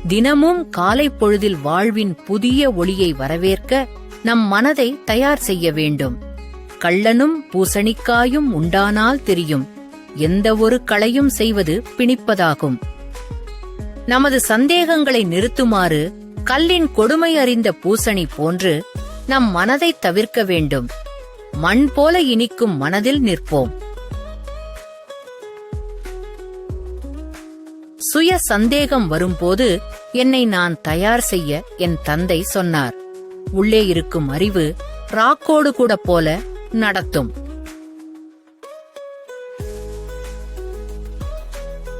தினமும் காலை பொழுதில் வாழ்வின் புதிய ஒளியை வரவேற்க நம் மனதை தயார் செய்ய வேண்டும். கள்ளனும் பூசணிக்காயும் உண்டானால் தெரியும், எந்த ஒரு களையும் செய்வது பிணிப்பதாகும். நமது சந்தேகங்களை நிறுத்துமாறு கல்லின் கொடுமை அறிந்த பூசணி போன்று நம் மனதை தவிர்க்க வேண்டும். மண் போல இனிக்கும் மனதில் நிற்போம். சுய சந்தேகம் வரும்போது என்னை நான் தயார் செய்ய என் தந்தை சொன்னார். உள்ளே இருக்கும் அறிவு ராக்கோடு கூட போல நடத்தும்.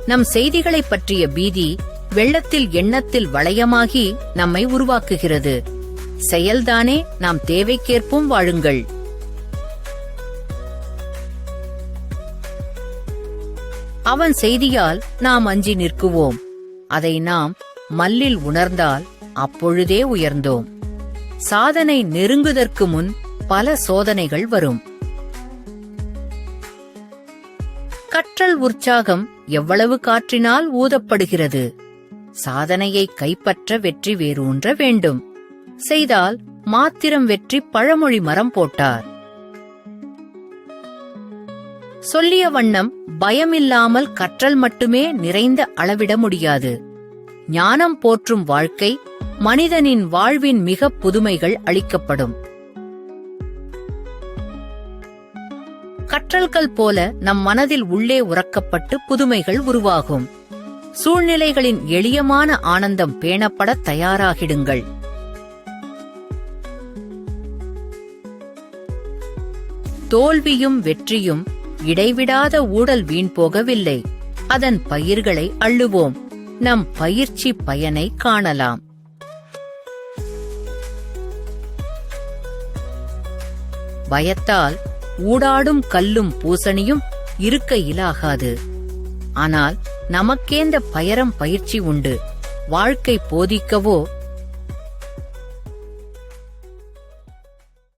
நம் செய்திகளைப் பற்றிய பீதி வெள்ளத்தில் எண்ணத்தில் வளையமாகி நம்மை உருவாக்குகிறது. செயல்தானே நாம் தேவைக்கேற்பும் வாழுங்கள். அவன் செய்தியால் நாம் அஞ்சி நிற்குவோம். அதை நாம் மல்லில் உணர்ந்தால் அப்பொழுதே உயர்ந்தோம். சாதனை நெருங்குதற்கு முன் பல சோதனைகள் வரும். கற்றல் உற்சாகம் எவ்வளவு காற்றினால் ஊதப்படுகிறது. சாதனையை கைப்பற்ற வெற்றி வேரூன்ற வேண்டும். செய்தால் மாத்திரம் வெற்றி பழமொழி மரம் போட்டார். சொல்லிய வண்ணம் பயமில்லாமல் கற்றல் மட்டுமே நிறைந்த அளவிட முடியாது. ஞானம் போற்றும் வாழ்க்கை மனிதனின் வாழ்வின் மிக புதுமைகள் அளிக்கப்படும். கற்றல்கள் போல நம் மனதில் உள்ளே உறக்கப்பட்டு புதுமைகள் உருவாகும். சூழ்நிலைகளின் எளியமான ஆனந்தம் பேணப்பட தயாராகிடுங்கள். தோல்வியும் வெற்றியும் இடைவிடாத ஊடல் வீண் போகவில்லை. அதன் பயிர்களை அள்ளுவோம். நம் பயிற்சி பயனை காணலாம். பயத்தால் ஊடாடும் கல்லும் பூசணியும் இருக்க இயலாகாது. ஆனால் நமக்கேந்த பயரம் பயிற்சி உண்டு. வாழ்க்கை போதிக்கவோ